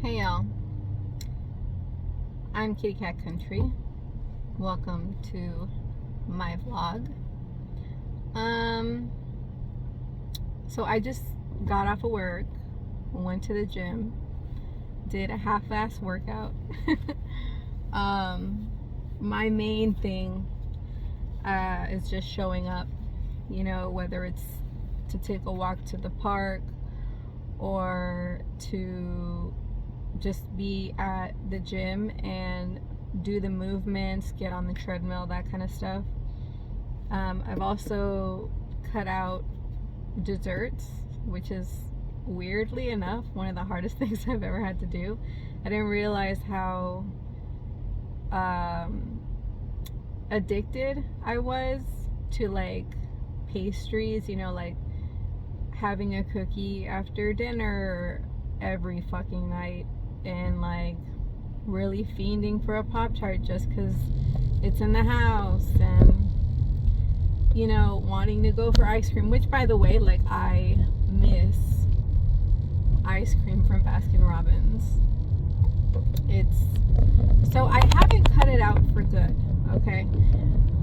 Hey y'all, I'm Kitty Cat Country. Welcome to my vlog. So I just got off of work, went to the gym, did a half-ass workout. My main thing is just showing up, whether it's to take a walk to the park or to just be at the gym and do the movements, get on the treadmill, that kind of stuff. I've also cut out desserts, which is weirdly enough one of the hardest things I've ever had to do. I didn't realize how addicted I was to like pastries, like having a cookie after dinner every fucking night, and like really fiending for a Pop-Tart just because it's in the house, and wanting to go for ice cream, which by the way, like I miss ice cream from Baskin-Robbins. So I haven't cut it out for good, okay?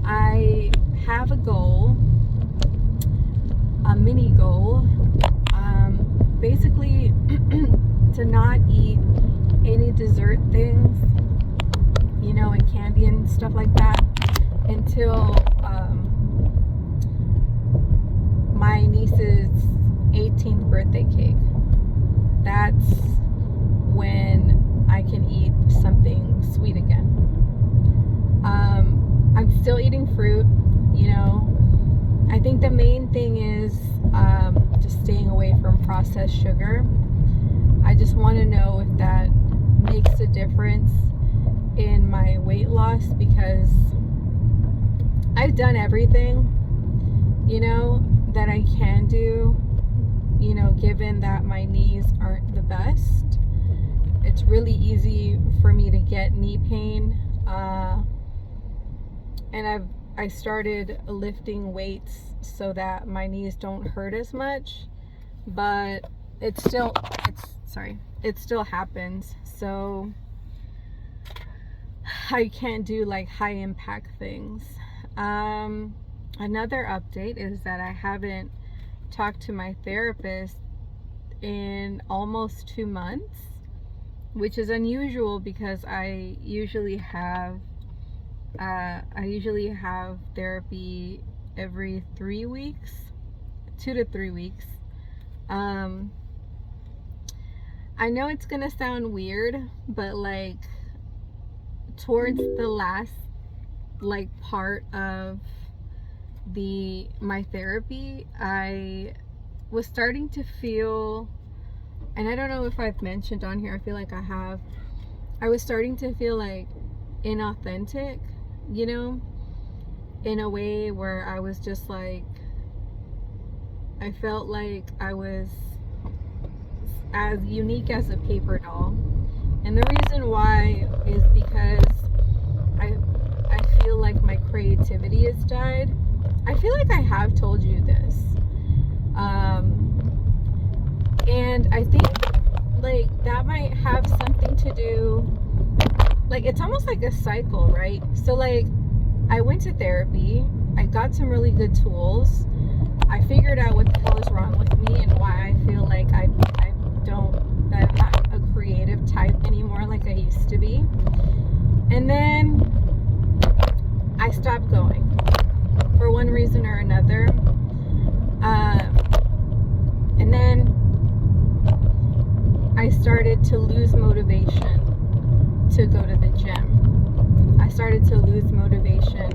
I have a goal, a mini goal, basically to not eat any dessert things, and candy and stuff like that until my niece's 18th birthday cake. That's when I can eat something sweet again. I'm still eating fruit, I think the main thing is just staying away from processed sugar. I just want to know if that makes a difference in my weight loss, because I've done everything, that I can do, given that my knees aren't the best. It's really easy for me to get knee pain, and I started lifting weights so that my knees don't hurt as much, but it still happens. So I can't do like high impact things. Another update is that I haven't talked to my therapist in almost 2 months, which is unusual because I usually have therapy every 3 weeks, 2 to 3 weeks. I know it's gonna sound weird, but like towards the last part of my therapy, I was starting to feel, and I don't know if I've mentioned on here, I feel like I have, I was starting to feel like inauthentic, in a way where I was just like, I felt like I was as unique as a paper doll. And the reason why is because I feel like my creativity has died. I feel like I have told you this. And I think like that might have something to do, like it's almost like a cycle, right? So like I went to therapy, I got some really good tools, I figured out what the hell is wrong with me and why I feel like I'm not a creative type anymore like I used to be. And then I stopped going for one reason or another. And then I started to lose motivation to go to the gym. I started to lose motivation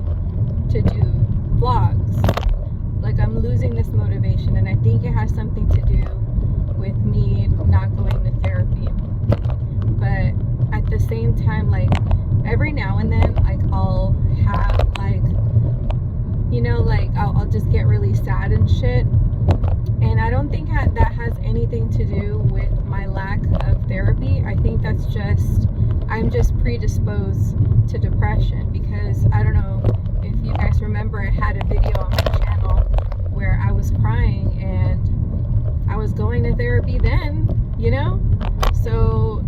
to do vlogs. Like I'm losing this motivation, and I think it has something to do with me not going to therapy. But at the same time, like every now and then, like I'll have like, I'll just get really sad and shit. And I don't think that has anything to do with my lack of therapy. I think that's just, I'm just predisposed to depression, because I don't know if you guys remember, I had a video on my channel where I was crying, and I was going to therapy then, So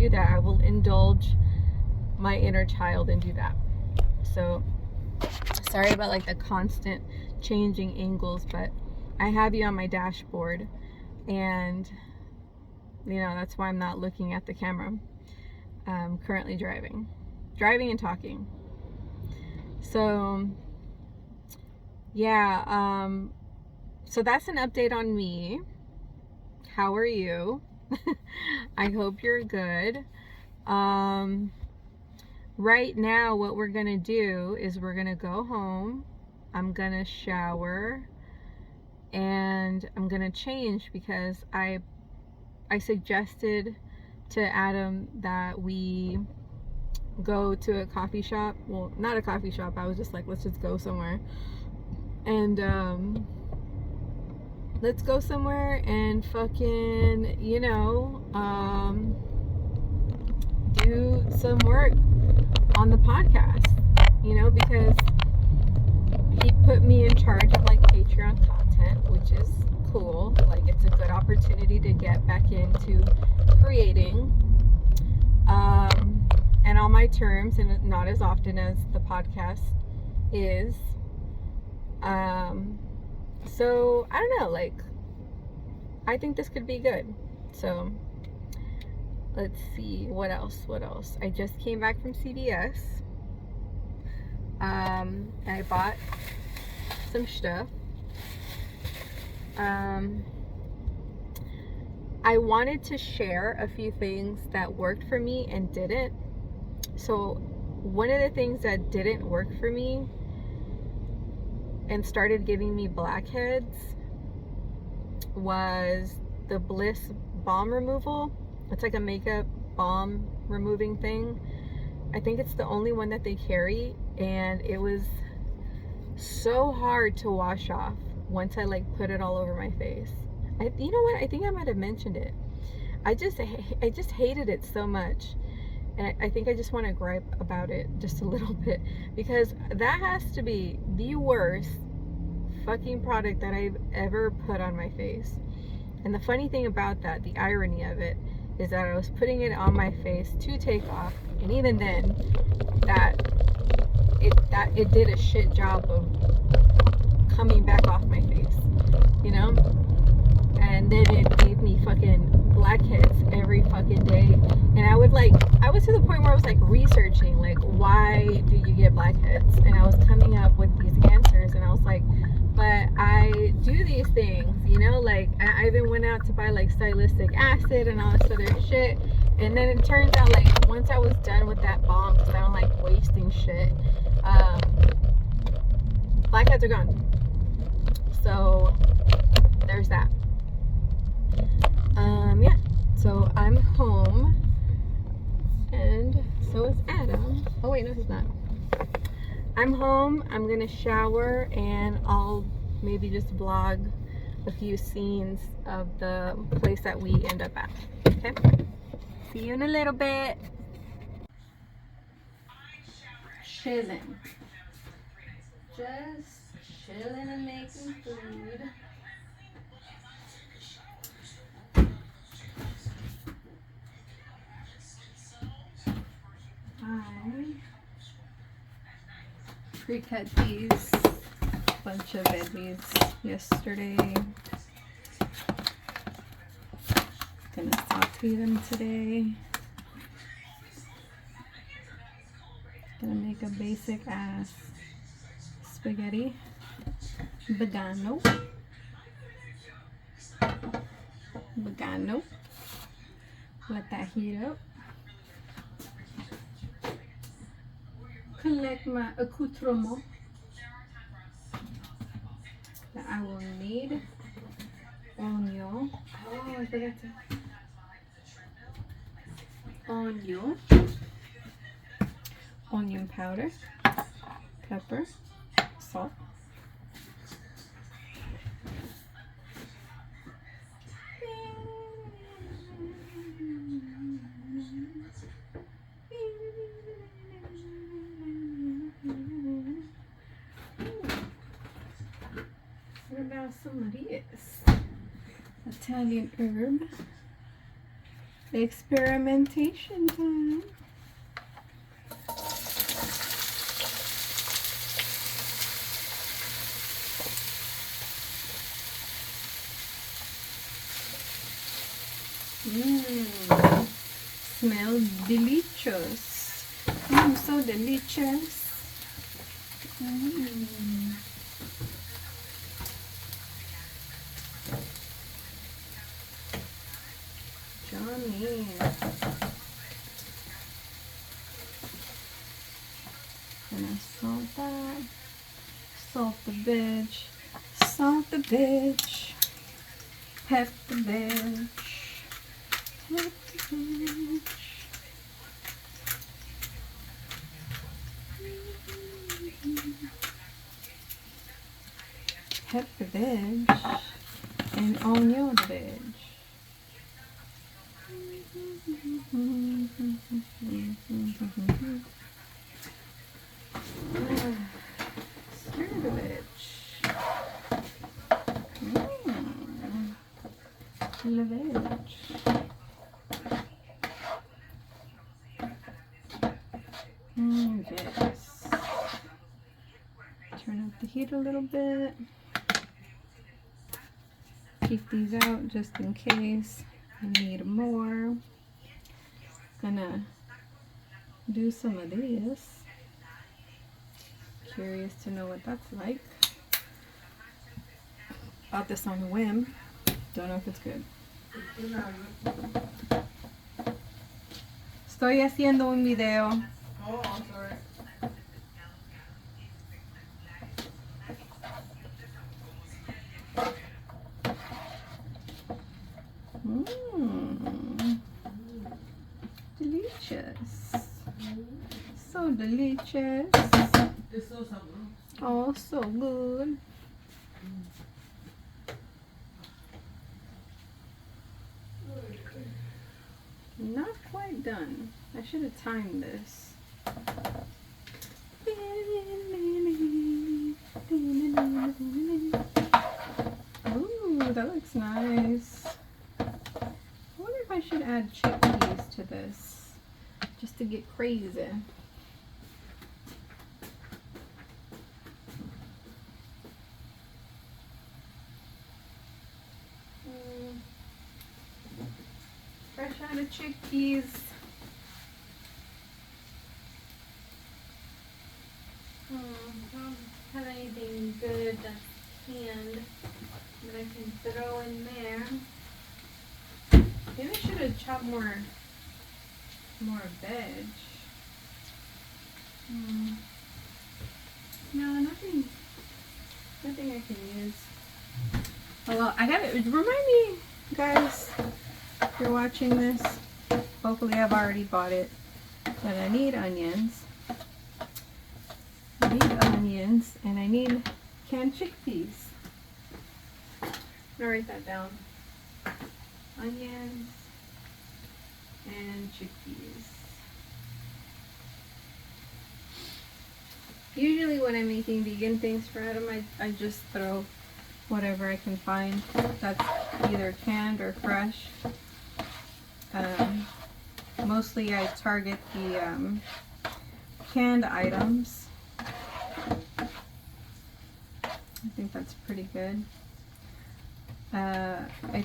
do that, I will indulge my inner child and do that. So sorry about like the constant changing angles, but I have you on my dashboard, and you know, that's why I'm not looking at the camera. I'm currently driving and talking. So yeah, so that's an update on me. How are you? I hope you're good. Right now what we're gonna do is we're gonna go home. I'm gonna shower and I'm gonna change because I suggested to Adam that we go to a coffee shop. Well, not a coffee shop. I was just like, let's just go somewhere. And let's go somewhere and fucking, you know, do some work on the podcast, you know, because he put me in charge of like Patreon content, which is cool. Like, it's a good opportunity to get back into creating, and on my terms, and not as often as the podcast is. So I don't know, like, I think this could be good. So let's see, what else. I just came back from CVS. And I bought some stuff. I wanted to share a few things that worked for me and didn't. So one of the things that didn't work for me and started giving me blackheads was the Bliss balm removal. It's like a makeup balm removing thing. I think it's the only one that they carry, and it was so hard to wash off once I like put it all over my face. You know what? I think I might have mentioned it. I just hated it so much, and I think I just want to gripe about it just a little bit, because that has to be the worst fucking product that I've ever put on my face. And the funny thing about that, the irony of it, is that I was putting it on my face to take off, and even then, it did a shit job of coming back off my face, you know? And then it gave me fucking blackheads every fucking day. And I was to the point where I was like researching, like, why do you get blackheads? And I was coming up with these answers, and I was like, but I do these things, you know, like I even went out to buy like salicylic acid and all this other shit. And then it turns out, like, once I was done with that balm, because I don't like wasting shit, blackheads are gone. So there's that. Yeah, so I'm home, and so is Adam. Oh wait, no, he's not. I'm home. I'm gonna shower, and I'll maybe just vlog a few scenes of the place that we end up at. Okay, see you in a little bit. Chilling, just chilling and making food. I pre-cut these bunch of veggies yesterday. Gonna saute them today. Gonna make a basic ass spaghetti vegano. Let that heat up. Collect my accoutrement that I will need. Onion. Oh, I forgot to. Onion powder, pepper, salt. What about some of this Italian herb? Experimentation time. Smells delicious. So delicious. Yummy. Gonna salt that. Salt the veg. Salt the veg. Pep the veg. Pep the veg. Pep the veg. And onion the veg. Stir the veg. The veg. Yes. Turn up the heat a little bit. Keep these out just in case I need more. Gonna do some of this. Curious to know what that's like. Bought this on a whim. Don't know if it's good. Estoy haciendo un video. Oh, I'm sorry. Delicious. So delicious. It's so sabroso. Oh, so good. Not quite done. I should have timed this. Ooh, that looks nice. I wonder if I should add chickpeas to this, just to get crazy. Fresh out of chickpeas. Don't have anything good that's canned that I can throw in there. Maybe I should have chopped more veg. No, nothing I can use. Oh well, I gotta remind me, guys, if you're watching this. Hopefully I've already bought it. But I need onions. And I need canned chickpeas. I'll write that down. Onions and chickpeas. Usually when I'm making vegan things for Adam, I just throw whatever I can find that's either canned or fresh. Mostly I target the canned items. I think that's pretty good. I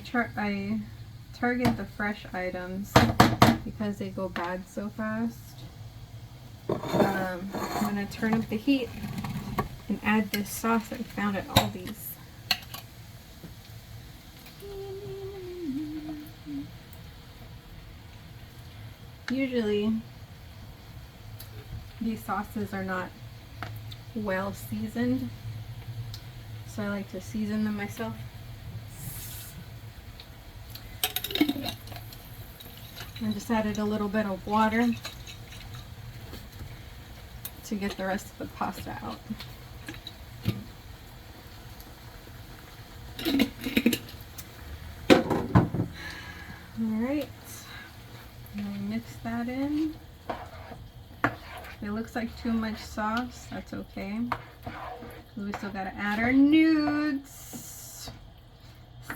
target the fresh items because they go bad so fast. I'm gonna turn up the heat and add this sauce that I found at Aldi's. Usually these sauces are not well seasoned, so I like to season them myself. I just added a little bit of water to get the rest of the pasta out. Alright, mix that in. It looks like too much sauce, that's okay. We still gotta add our nudes.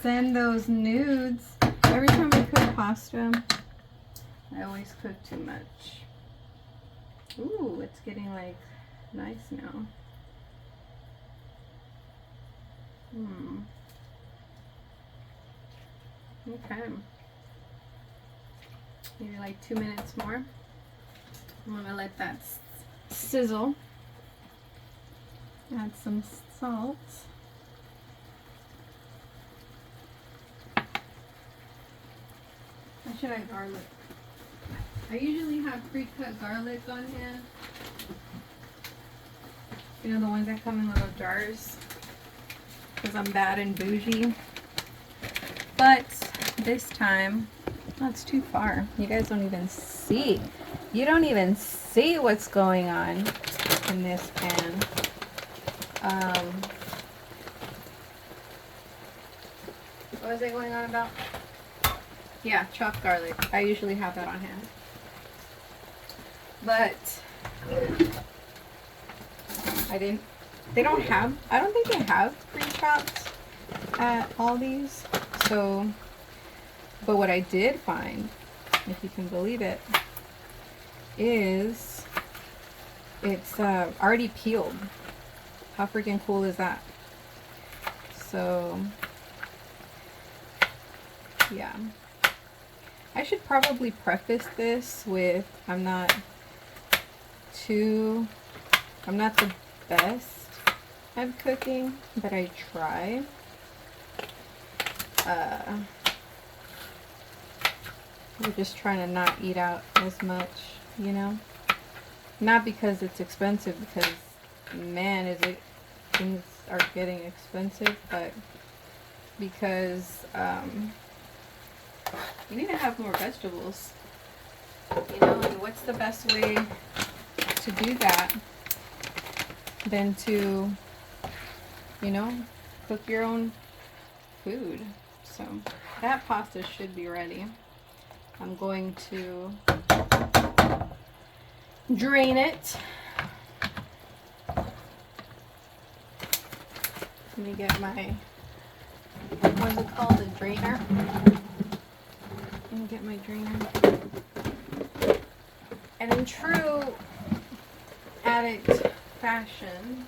Send those nudes. Every time I cook pasta, I always cook too much. Ooh, it's getting like nice now. Okay. Maybe like 2 minutes more. I'm gonna let that sizzle. Add some salt. I should add garlic. I usually have pre-cut garlic on hand. You know, the ones that come in little jars. Because I'm bad and bougie. But this time, that's too far. You guys don't even see. You don't even see what's going on in this pan. What was I going on about? Yeah, chopped garlic. I usually have that on hand. But I don't think they have pre-chopped at Aldi's. So, but what I did find, if you can believe it, is it's already peeled. How freaking cool is that? So, yeah. I should probably preface this with I'm not the best at cooking, but I try. We're just trying to not eat out as much, you know? Not because it's expensive, because man, things are getting expensive, but because you need to have more vegetables, you know? And what's the best way to do that than to, you know, cook your own food? So that pasta should be ready. I'm going to drain it. Let me get my, what's it called, a drainer? Let me get my drainer. And in true addict fashion,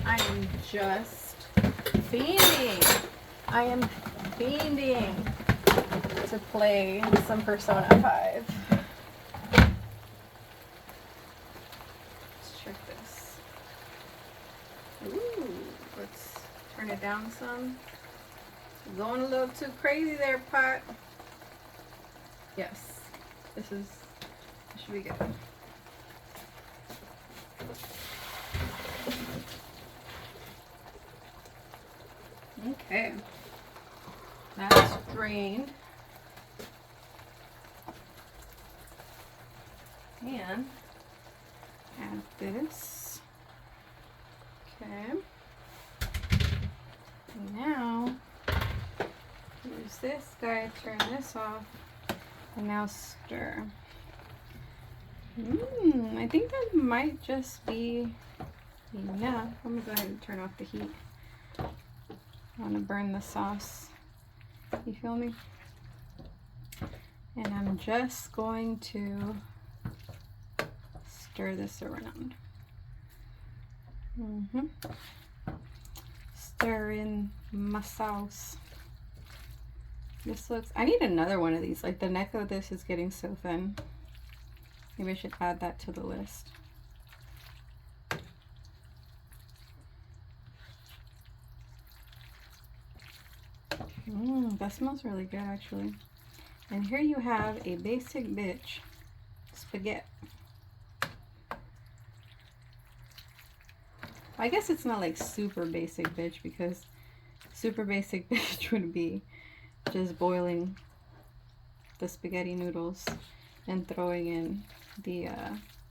I am just fiending. I am fiending to play some Persona 5. Let's check this. Ooh, let's turn it down some. Going a little too crazy there, pot. Yes, this should be good. Okay, that's drained. And add this. Okay. Now use this guy, turn this off, and now stir. I think that might just be enough. I'm gonna go ahead and turn off the heat. I want to burn the sauce. You feel me? And I'm just going to stir this around. Stir in my sauce. This looks, I need another one of these. Like, the neck of this is getting so thin. Maybe I should add that to the list. That smells really good, actually. And here you have a basic bitch spaghetti. I guess it's not like super basic bitch, because super basic bitch would be just boiling the spaghetti noodles and throwing in the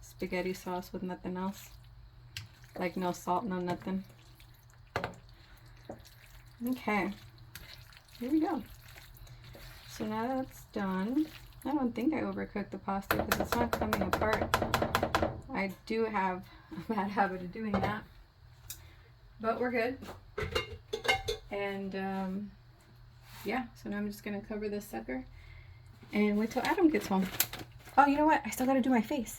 spaghetti sauce with nothing else. Like no salt, no nothing. Okay, here we go. So now that's done. I don't think I overcooked the pasta because it's not coming apart. I do have a bad habit of doing that. But we're good. And yeah, so now I'm just gonna cover this sucker and wait till Adam gets home. Oh, you know what? I still gotta do my face.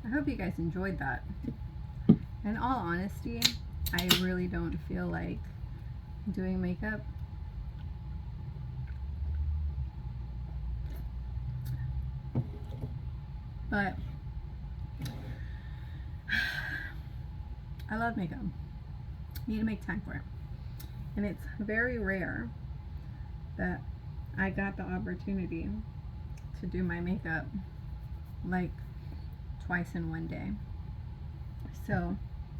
I hope you guys enjoyed that. In all honesty, I really don't feel like doing makeup. But I love makeup. You need to make time for it. And it's very rare that I got the opportunity to do my makeup like twice in one day. So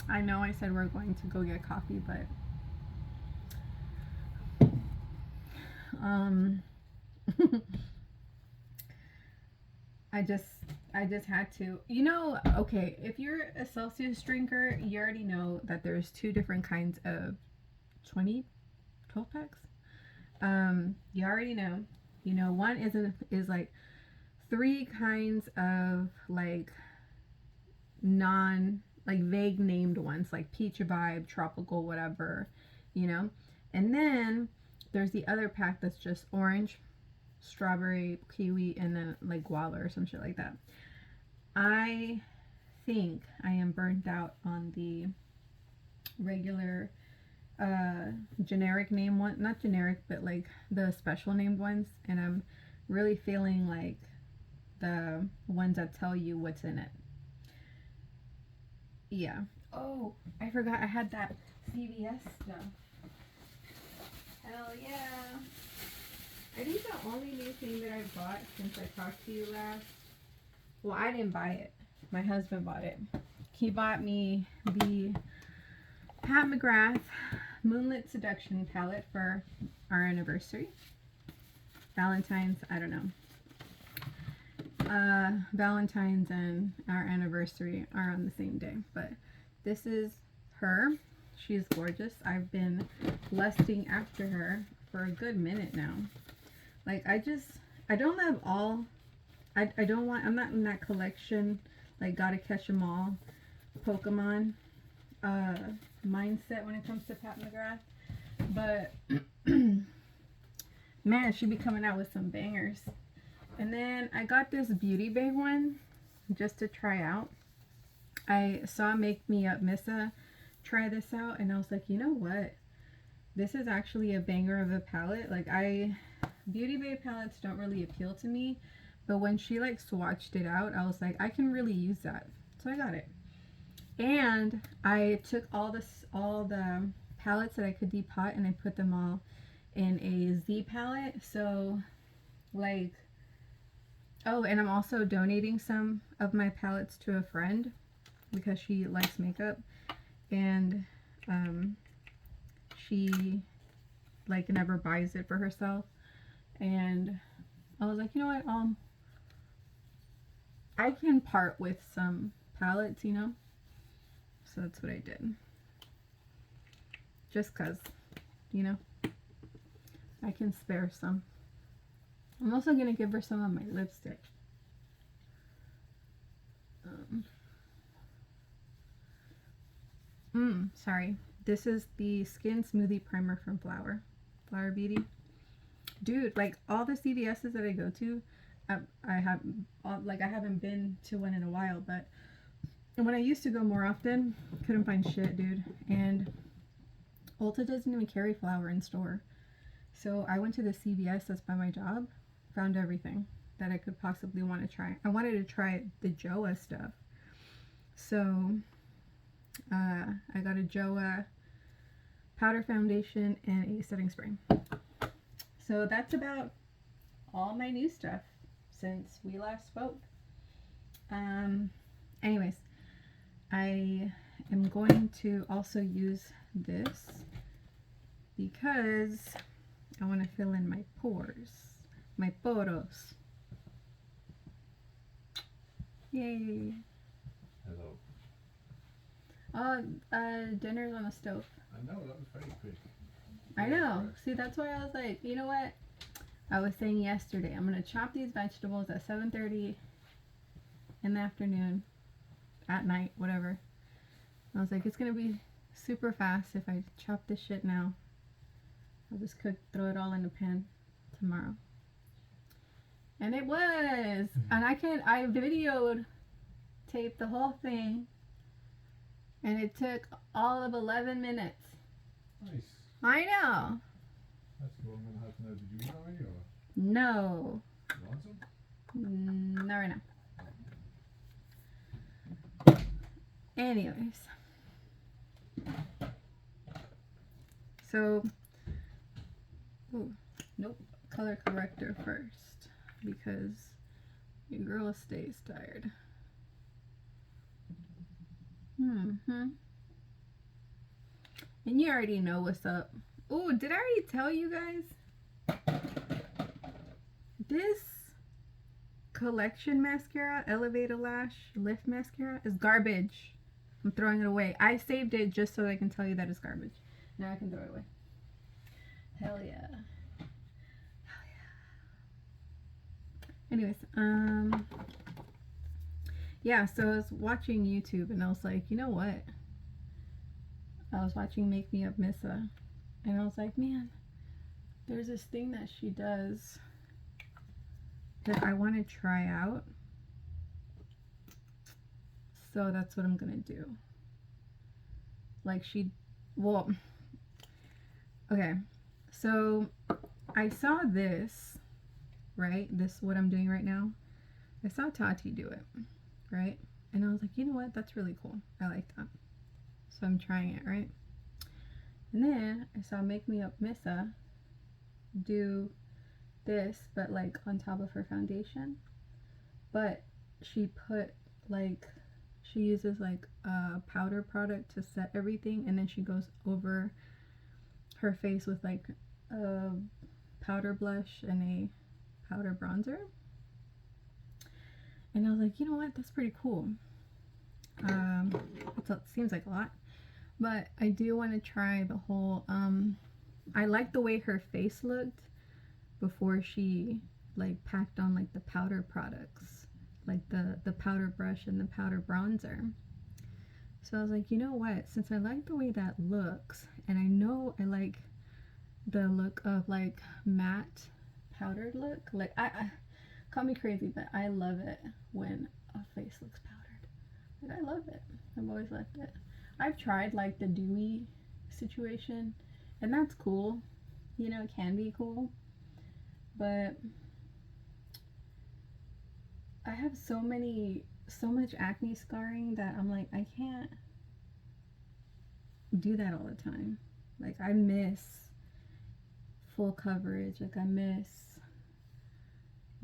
I know I said we're going to go get coffee, but um I just had to. You know, okay, if you're a Celsius drinker, you already know that there's two different kinds of 12 packs. You already know. You know, one is like three kinds of like non like vague named ones like peach vibe, tropical, whatever, you know. And then there's the other pack that's just orange, strawberry, kiwi, and then like guava or some shit like that. I think I am burnt out on the regular generic name one, not generic, but like the special named ones, and I'm really feeling like the ones that tell you what's in it. Yeah. Oh, I forgot I had that CVS stuff. Hell yeah. I think the only new thing that I bought since I talked to you last. Well, I didn't buy it. My husband bought it. He bought me the Pat McGrath Moonlit Seduction palette for our anniversary. Valentine's, I don't know. Valentine's and our anniversary are on the same day, but this is her. She's gorgeous. I've been lusting after her for a good minute now. Like, I don't have all, I don't want, I'm not in that collection, like, gotta catch 'em all Pokemon mindset when it comes to Pat McGrath. But, man, she be coming out with some bangers. And then I got this Beauty Bay one just to try out. I saw Make Me Up Missa try this out, and I was like, you know what? This is actually a banger of a palette. Like, Beauty Bay palettes don't really appeal to me, but when she like swatched it out, I was like, I can really use that. So I got it. And I took all the palettes that I could depot and I put them all in a Z palette. So like, oh, and I'm also donating some of my palettes to a friend because she likes makeup, and she like never buys it for herself. And I was like, you know what, I can part with some palettes, you know. So that's what I did. Just cause, you know, I can spare some. I'm also gonna give her some of my lipstick. Sorry. This is the Skin Smoothie Primer from Flower Beauty. Dude, like all the CVS's that I go to, I have like I haven't been to one in a while, but when I used to go more often, couldn't find shit, dude. And Ulta doesn't even carry Flower in store. So I went to the CVS that's by my job, found everything that I could possibly want to try. I wanted to try the JOA stuff. So I got a JOA powder foundation and a setting spray. So that's about all my new stuff since we last spoke. Anyways, I am going to also use this because I want to fill in my pores, my poros. Yay! Hello. Dinner's on the stove. I know, that was very quick. I know. See, that's why I was like, you know what? I was saying yesterday, I'm gonna chop these vegetables at 7:30 in the afternoon, at night, whatever. I was like, it's gonna be super fast if I chop this shit now. I'll just throw it all in the pan tomorrow. And it was. And I videoed taped the whole thing. And it took all of 11 minutes. Nice. I know. That's cool. I'm gonna have to know. Did you eat already or No. you want some? Not right now. Anyways. So, ooh, nope. Color corrector first. Because your girl stays tired. And you already know what's up. Oh, did I already tell you guys? This collection mascara, Elevator Lash Lift Mascara, is garbage. I'm throwing it away. I saved it just so I can tell you that it's garbage. Now I can throw it away. Hell yeah. Hell yeah. Anyways, yeah, so I was watching YouTube and I was like, you know what? I was watching Make Me Up Missa and I was like, man, there's this thing that she does that I want to try out. So that's what I'm gonna do. Like well, okay, so I saw this, right? This, what I'm doing right now. I saw Tati do it, right? And I was like, you know what? That's really cool. I like that. So I'm trying it, right? And then I saw Make Me Up Missa do this, but like on top of her foundation. But she put like, she uses like a powder product to set everything, and then she goes over her face with like a powder blush and a powder bronzer. And I was like, you know what? That's pretty cool. It seems like a lot. But I do want to try the whole, I like the way her face looked before she like packed on like the powder products, like the powder brush and the powder bronzer. So I was like, you know what, since I like the way that looks, and I know I like the look of like matte powdered look, like I call me crazy, but I love it when a face looks powdered. Like, I love it. I've always loved it. I've tried like the dewy situation, and that's cool. You know, it can be cool. But I have so much acne scarring that I'm like, I can't do that all the time. Like, I miss full coverage. Like, I miss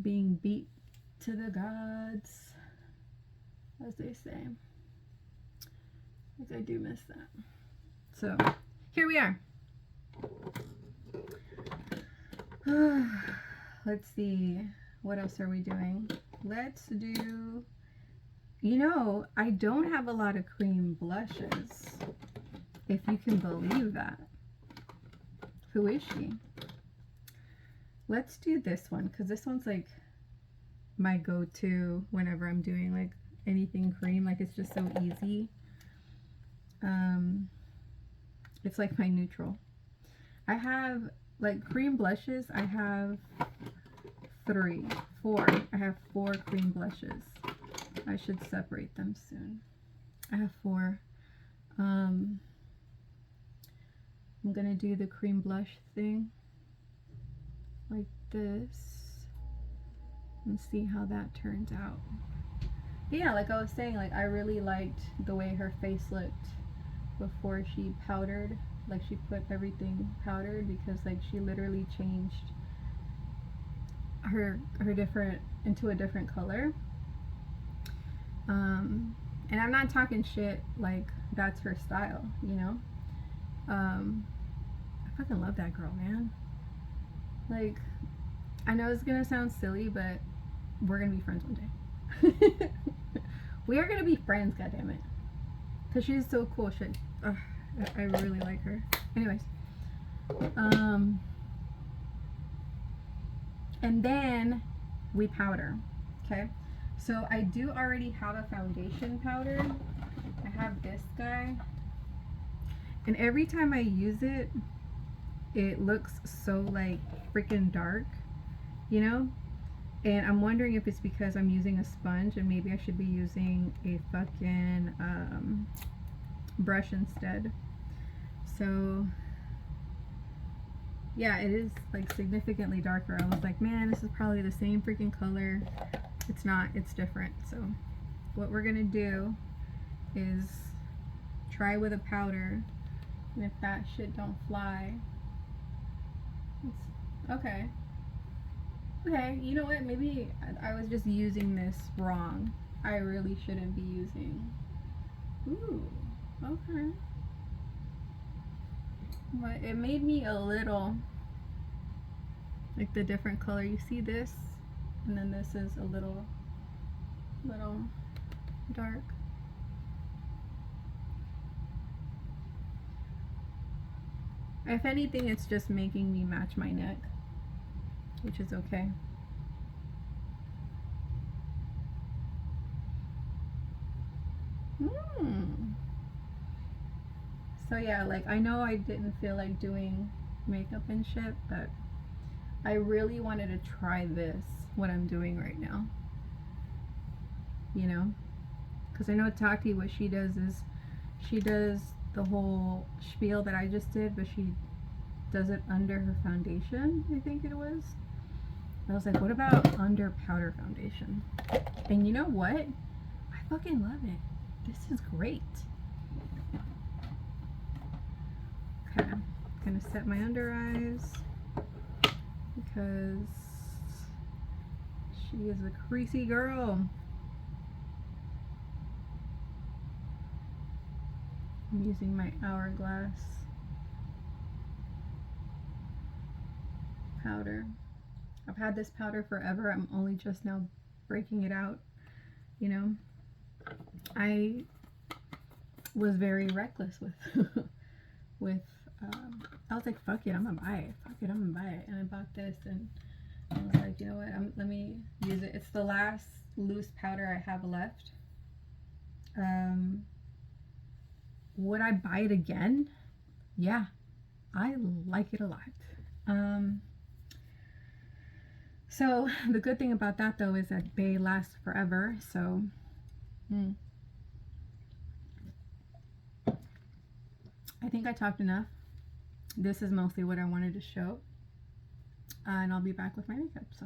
being beat to the gods, as they say. Like, I do miss that. So, here we are. Let's see. What else are we doing? Let's do... You know, I don't have a lot of cream blushes. If you can believe that. Who is she? Let's do this one, because this one's like my go-to whenever I'm doing like anything cream. Like, it's just so easy. It's like my neutral. I have like cream blushes. I have 4. I have 4 cream blushes. I should separate them soon. I have 4. I'm gonna do the cream blush thing like this and see how that turns out. But yeah, like I was saying, like I really liked the way her face looked before she powdered. Like, she put everything powdered, because like she literally changed her different into a different color. And I'm not talking shit, like that's her style, you know. I fucking love that girl, man. Like, I know it's gonna sound silly, but we're gonna be friends one day. We are gonna be friends, goddammit. Cause she's so cool. Shit, I really like her. Anyways, and then we powder. Okay, so I do already have a foundation powder. I have this guy, and every time I use it, it looks so like freaking dark, you know. And I'm wondering if it's because I'm using a sponge and maybe I should be using a fucking brush instead. So yeah, it is like significantly darker. I was like, man, this is probably the same freaking color. It's not, it's different. So what we're gonna do is try with a powder, and if that shit don't fly, okay. Okay, you know what? Maybe I was just using this wrong. I really shouldn't be using. Ooh, okay. But it made me a little like the different color. You see this, and then this is a little dark. If anything, it's just making me match my neck, which is okay. So yeah, like I know I didn't feel like doing makeup and shit, but I really wanted to try this, what I'm doing right now. You know? Because I know Tati, what she does is she does the whole spiel that I just did, but she does it under her foundation, I think it was. I was like, what about under powder foundation? And you know what? I fucking love it. This is great. Okay, I'm gonna set my under eyes because she is a creasy girl. I'm using my Hourglass powder. I've had this powder forever. I'm only just now breaking it out, you know. I was very reckless with I was like, fuck it, I'm gonna buy it. Fuck it, I'm gonna buy it. And I bought this, and I was like, you know what? Let me use it. It's the last loose powder I have left. Would I buy it again? Yeah, I like it a lot. So the good thing about that though is that they last forever. So I think I talked enough. This is mostly what I wanted to show, and I'll be back with my makeup, so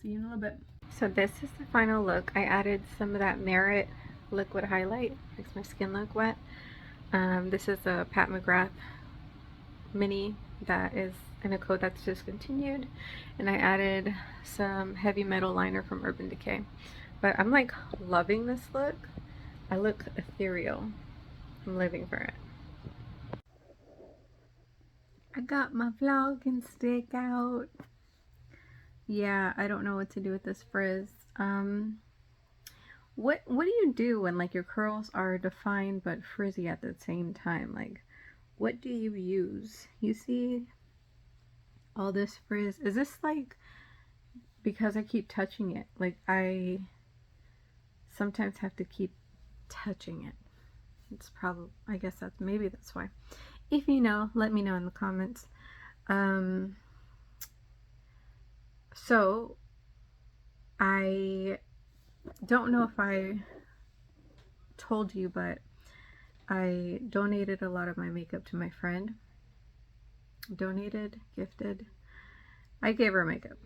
see you in a little bit. So this is the final look. I added some of that Merit liquid highlight, makes my skin look wet. This is a Pat McGrath mini that is in a coat that's discontinued, and I added some heavy metal liner from Urban Decay. But I'm like loving this look. I look ethereal. I'm living for it. I got my vlogging stick out. Yeah, I don't know what to do with this frizz. What do you do when like your curls are defined but frizzy at the same time? Like, what do you use? You see all this frizz? Is this like because I keep touching it? Like I sometimes have to keep touching it. It's probably, I guess maybe that's why. If you know, let me know in the comments. So I don't know if I told you, but I donated a lot of my makeup to my friend. Donated, gifted. I gave her makeup.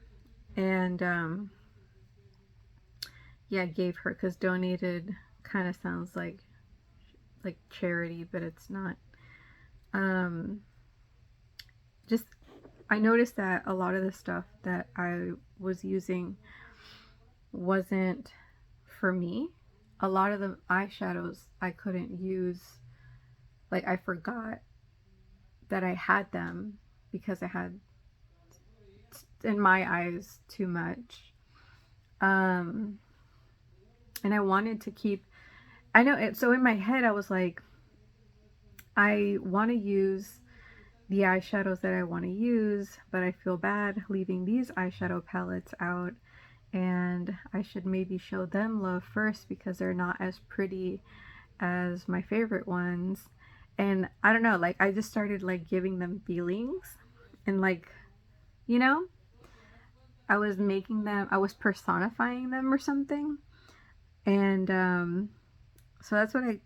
And yeah, gave her, because donated kind of sounds like charity, but it's not. Just I noticed that a lot of the stuff that I was using wasn't for me. A lot of the eyeshadows I couldn't use, like I forgot that I had them because I had, in my eyes, too much. And I wanted to keep, I know it, so in my head I was like, I want to use the eyeshadows that I want to use, but I feel bad leaving these eyeshadow palettes out, and I should maybe show them love first because they're not as pretty as my favorite ones. And I don't know, like I just started like giving them feelings and like, you know, I was making them, I was personifying them or something. And so that's what I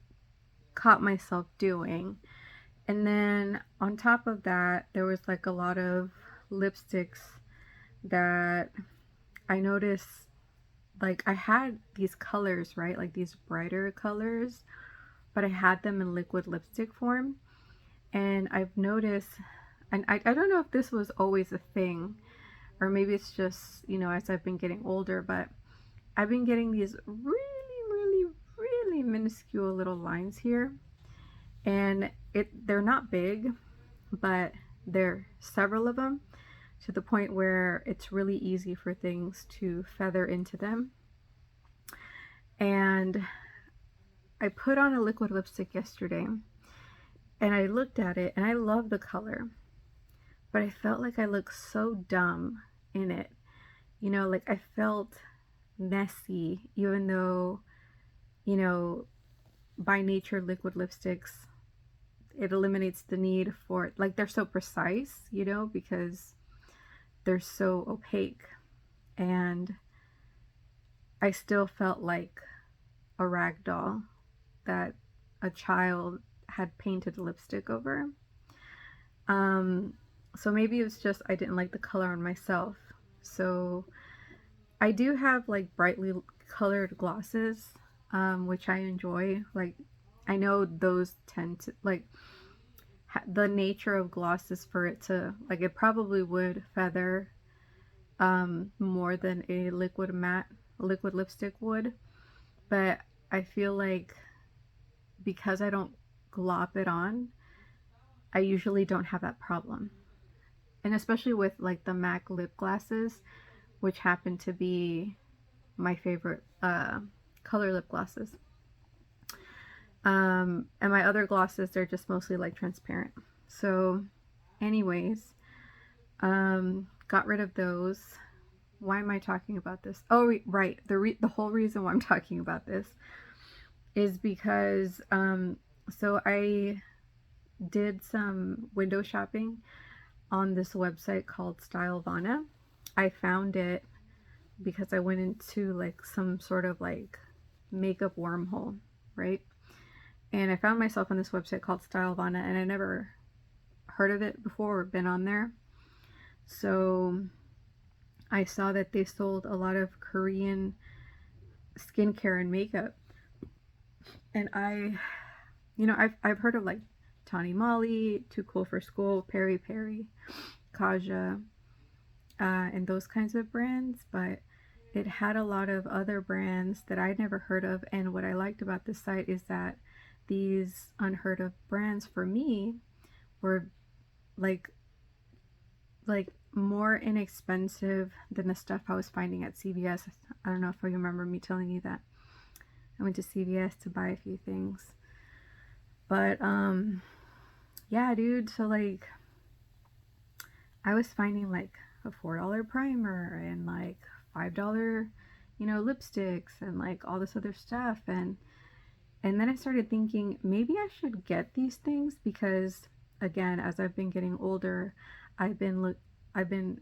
caught myself doing. And then on top of that, there was like a lot of lipsticks that I noticed, like I had these colors, right? Like these brighter colors, but I had them in liquid lipstick form. And I've noticed, and I don't know if this was always a thing, or maybe it's just, you know, as I've been getting older, but I've been getting these really minuscule little lines here. And they're not big, but there are several of them, to the point where it's really easy for things to feather into them. And I put on a liquid lipstick yesterday and I looked at it and I love the color, but I felt like I looked so dumb in it. You know, like I felt messy, even though, you know, by nature, liquid lipsticks, it eliminates the need for, like, they're so precise, you know, because they're so opaque. And I still felt like a rag doll that a child had painted lipstick over. So maybe it was just I didn't like the color on myself. So I do have like brightly colored glosses, which I enjoy. Like, I know those tend to, like, the nature of gloss is for it to, like, it probably would feather more than a liquid lipstick would. But I feel like because I don't glop it on, I usually don't have that problem. And especially with like the MAC lip glosses, which happen to be my favorite color lip glosses. And my other glosses, they're just mostly like transparent. So anyways, got rid of those. Why am I talking about this? Oh, right. The whole reason why I'm talking about this is because so I did some window shopping on this website called Stylevana. I found it because I went into like some sort of like makeup wormhole, right? And I found myself on this website called Stylevana, and I never heard of it before or been on there. So I saw that they sold a lot of Korean skincare and makeup. And I've heard of like Tani Molly, Too Cool for School, Peri Peri, Kaja, and those kinds of brands, but it had a lot of other brands that I'd never heard of. And what I liked about this site is that these unheard of brands for me were like more inexpensive than the stuff I was finding at CVS. I don't know if you remember me telling you that I went to CVS to buy a few things. But yeah, dude, so like I was finding like a $4 primer and like $5, you know, lipsticks and like all this other stuff. And then I started thinking maybe I should get these things because, again, as I've been getting older, I've been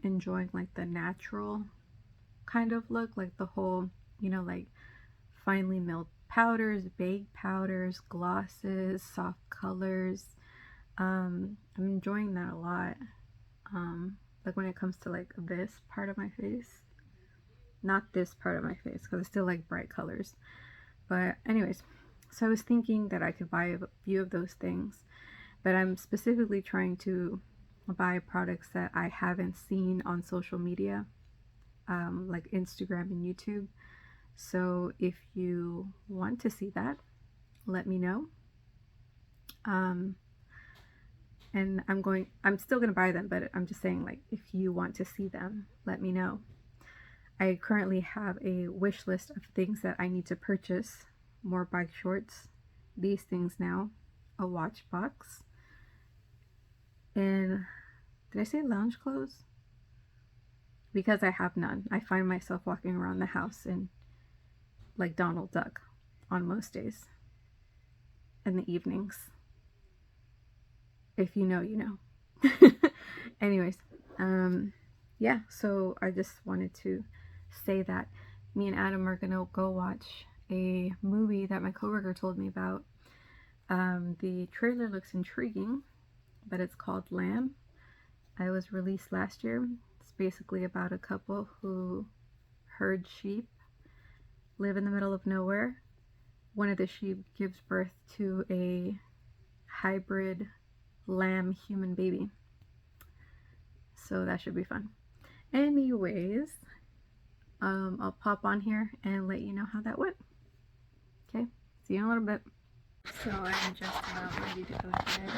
enjoying like the natural kind of look, like the whole, you know, like finely milled powders, baked powders, glosses, soft colors. I'm enjoying that a lot. Like when it comes to like this part of my face, not this part of my face because I still like bright colors. But anyways, so I was thinking that I could buy a few of those things, but I'm specifically trying to buy products that I haven't seen on social media, like Instagram and YouTube. So if you want to see that, let me know. And I'm still going to buy them, but I'm just saying, like, if you want to see them, let me know. I currently have a wish list of things that I need to purchase: more bike shorts, these things now, a watch box, and did I say lounge clothes? Because I have none. I find myself walking around the house in like Donald Duck on most days in the evenings. If you know, you know. Anyways, yeah, so I just wanted to say that me and Adam are gonna go watch a movie that my coworker told me about. The trailer looks intriguing, but it's called Lamb. It was released last year. It's basically about a couple who herd sheep, live in the middle of nowhere. One of the sheep gives birth to a hybrid lamb human baby. So that should be fun. Anyways, I'll pop on here and let you know how that went. Okay, see you in a little bit. So I'm just about ready to go to bed,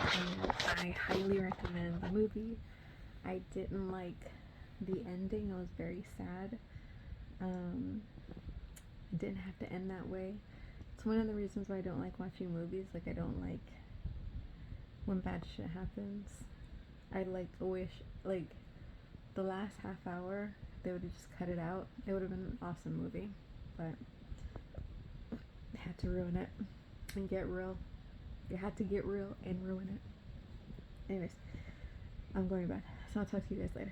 and I highly recommend the movie. I didn't like the ending. It was very sad. It didn't have to end that way. It's one of the reasons why I don't like watching movies. Like, I don't like when bad shit happens. I like wish, like, the last half hour they would have just cut it out. It would have been an awesome movie, but they had to ruin it and get real. They had to get real and ruin it. Anyways, I'm going to bed, so I'll talk to you guys later.